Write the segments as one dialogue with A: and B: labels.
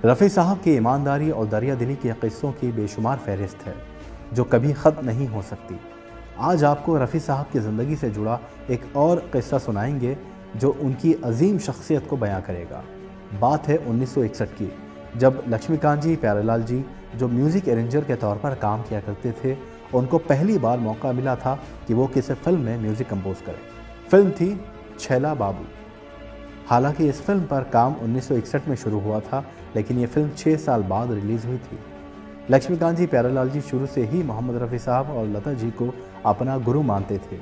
A: रफ़ी साहब की ईमानदारी और दरियादिली के क़िस्सों की बेशुमार फहरिस्त है जो कभी ख़त्म नहीं हो सकती। आज आपको रफ़ी साहब की ज़िंदगी से जुड़ा एक और क़िस्सा सुनाएंगे जो उनकी अजीम शख्सियत को बयां करेगा। बात है 1961 की, जब लक्ष्मीकांत जी प्यारेलाल जी, जो म्यूज़िक अरेंजर के तौर पर काम किया करते थे, उनको पहली बार मौका मिला था कि वो किसी फिल्म में म्यूज़िक कंपोज करें। फिल्म थी छैला बाबू। हालांकि इस फिल्म पर काम 1961 में शुरू हुआ था, लेकिन ये फिल्म 6 साल बाद रिलीज़ हुई थी। लक्ष्मीकांत जी प्यारेलाल जी शुरू से ही मोहम्मद रफ़ी साहब और लता जी को अपना गुरु मानते थे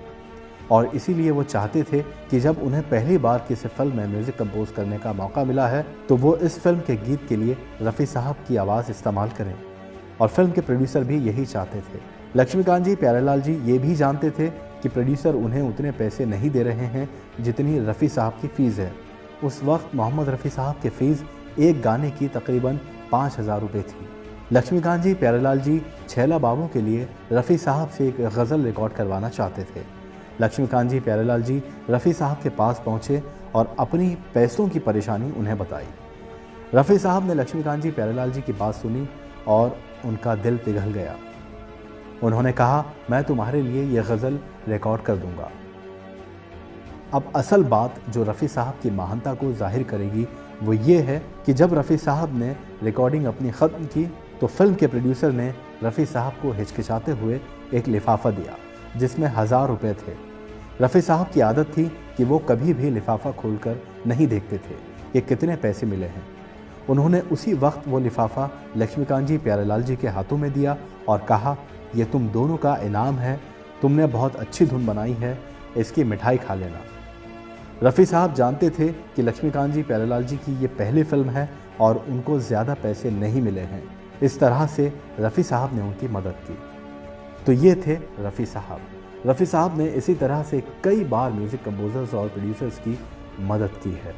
A: और इसीलिए वो चाहते थे कि जब उन्हें पहली बार किसी फिल्म में म्यूज़िक कंपोज करने का मौका मिला है तो वो इस फिल्म के गीत के लिए रफ़ी साहब की आवाज़ इस्तेमाल करें, और फिल्म के प्रोड्यूसर भी यही चाहते थे। लक्ष्मीकांत जी प्यारेलाल जी ये भी जानते थे कि प्रोड्यूसर उन्हें उतने पैसे नहीं दे रहे हैं जितनी रफ़ी साहब की फ़ीस है। उस वक्त मोहम्मद रफ़ी साहब की फ़ीस एक गाने की तकरीबन 5,000 रुपये थी। लक्ष्मीकांत जी प्यारेलाल जी छैला बाबू के लिए रफ़ी साहब से एक गज़ल रिकॉर्ड करवाना चाहते थे। लक्ष्मीकांत जी प्यारेलाल जी रफ़ी साहब के पास पहुँचे और अपनी पैसों की परेशानी उन्हें बताई। रफ़ी साहब ने लक्ष्मीकांत जी प्यारेलाल जी की बात सुनी और उनका दिल पिघल गया। उन्होंने कहा, मैं तुम्हारे लिए यह गज़ल रिकॉर्ड कर दूंगा। अब असल बात जो रफ़ी साहब की महानता को जाहिर करेगी वो ये है कि जब रफ़ी साहब ने रिकॉर्डिंग अपनी ख़त्म की तो फिल्म के प्रोड्यूसर ने रफ़ी साहब को हिचकिचाते हुए एक लिफाफा दिया जिसमें 1000 रुपये थे। रफ़ी साहब की आदत थी कि वो कभी भी लिफाफा खोलकर नहीं देखते थे कि कितने पैसे मिले हैं। उन्होंने उसी वक्त वो लिफाफा लक्ष्मीकांत जी प्यारेलाल जी के हाथों में दिया और कहा, ये तुम दोनों का इनाम है, तुमने बहुत अच्छी धुन बनाई है, इसकी मिठाई खा लेना। रफ़ी साहब जानते थे कि लक्ष्मीकांत जी प्यारेलाल जी की ये पहली फिल्म है और उनको ज़्यादा पैसे नहीं मिले हैं। इस तरह से रफ़ी साहब ने उनकी मदद की। तो ये थे रफ़ी साहब। रफ़ी साहब ने इसी तरह से कई बार म्यूज़िक कंपोजर्स और प्रोड्यूसर्स की मदद की है।